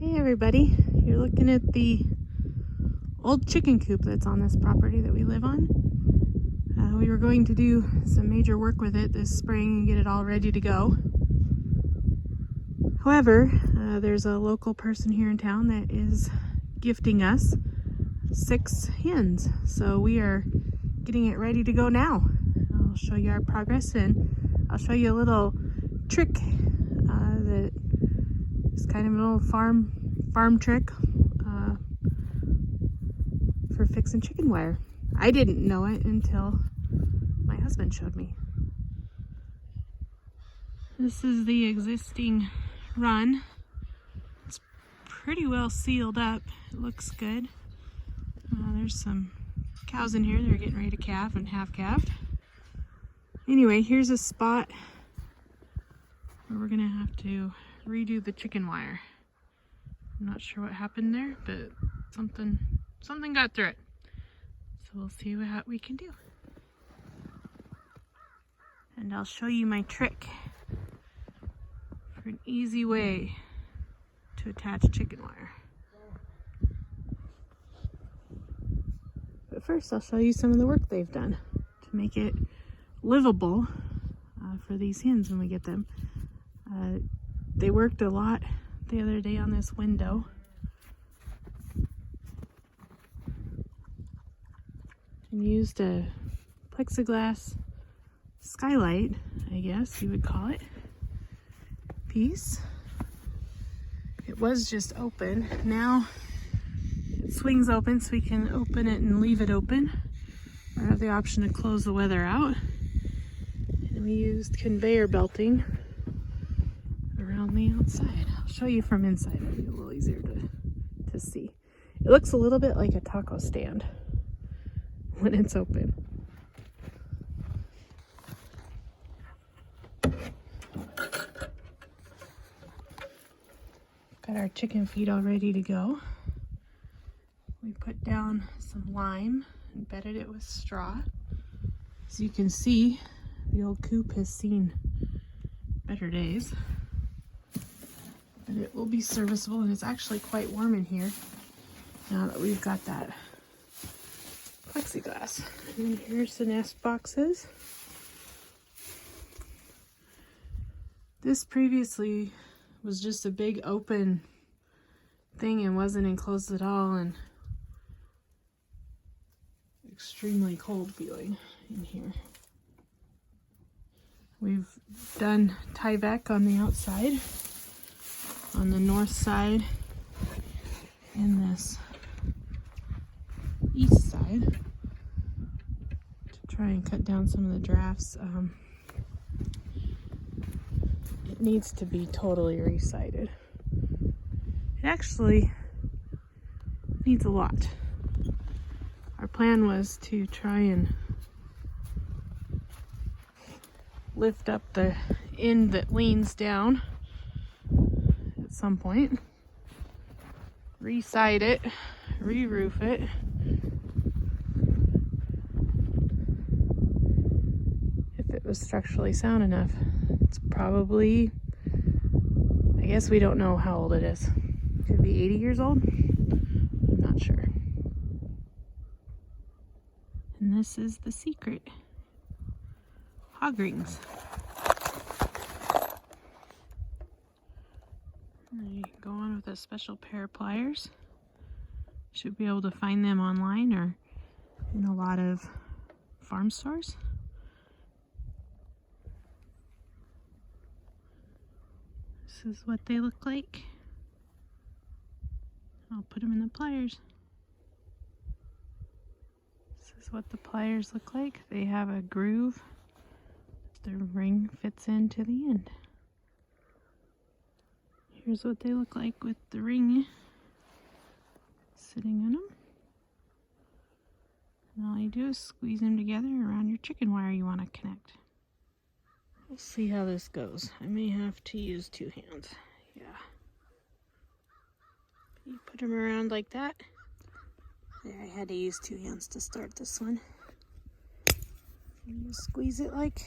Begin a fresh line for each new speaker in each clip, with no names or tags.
Hey everybody, you're looking at the old chicken coop that's on this property that we live on. We were going to do some major work with it this spring and get it all ready to go. However, there's a local person here in town that is gifting us 6 hens. So we are getting it ready to go now. I'll show you our progress and I'll show you a little trick that is kind of an old farm trick for fixing chicken wire. I didn't know it until my husband showed me. This is the existing run. It's pretty well sealed up. It looks good. There's some cows in here. They're getting ready to calve and have calved. Anyway, here's a spot where we're gonna have to redo the chicken wire. I'm not sure what happened there, but something got through it. So we'll see what we can do. And I'll show you my trick for an easy way to attach chicken wire. But first I'll show you some of the work they've done to make it livable for these hens when we get them. They worked a lot the other day on this window. And used a plexiglass skylight, I guess you would call it, piece. It was just open. Now it swings open so we can open it and leave it open, or have the option to close the weather out. And we used conveyor belting around the outside. I'll show you from inside. It'll be a little easier to see. It looks a little bit like a taco stand when it's open. Got our chicken feed all ready to go. We put down some lime and bedded it with straw. As you can see, the old coop has seen better days. But it will be serviceable, and it's actually quite warm in here now that we've got that plexiglass. And here's the nest boxes. This previously was just a big open thing and wasn't enclosed at all, and extremely cold feeling in here. We've done Tyvek on the outside, on the north side, and this east side to try and cut down some of the drafts. It needs to be totally re-sided. It actually needs a lot. Our plan was to try and lift up the end that leans down at some point, re-side it, re-roof it, if it was structurally sound enough. It's probably, I guess we don't know how old it is. Could be 80 years old. I'm not sure. And this is the secret. Hog rings. And you can go on with a special pair of pliers. Should be able to find them online or in a lot of farm stores. This is what they look like. I'll put them in the pliers. This is what the pliers look like. They have a groove. The ring fits into the end. Here's what they look like with the ring sitting on them. And all you do is squeeze them together around your chicken wire you want to connect. We'll see how this goes. I may have to use 2 hands. Yeah. You put them around like that. There, I had to use 2 hands to start this one. And you squeeze it like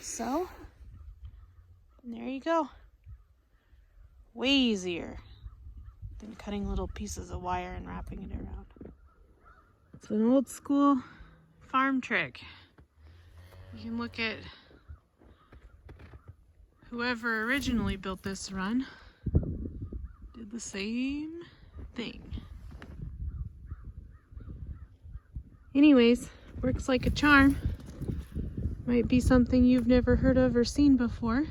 so. And there you go. Way easier and cutting little pieces of wire and wrapping it around. It's an old school farm trick. You can look at whoever originally built this run did the same thing. Anyways, works like a charm. Might be something you've never heard of or seen before.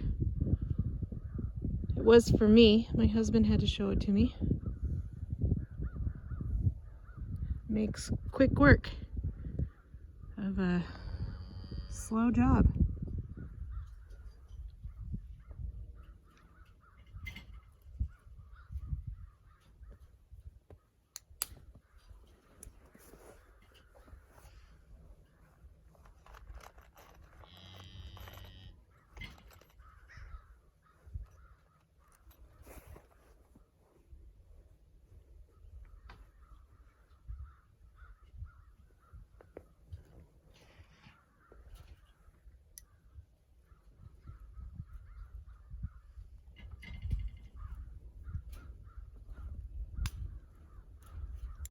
It was for me. My husband had to show it to me. Makes quick work of a slow job.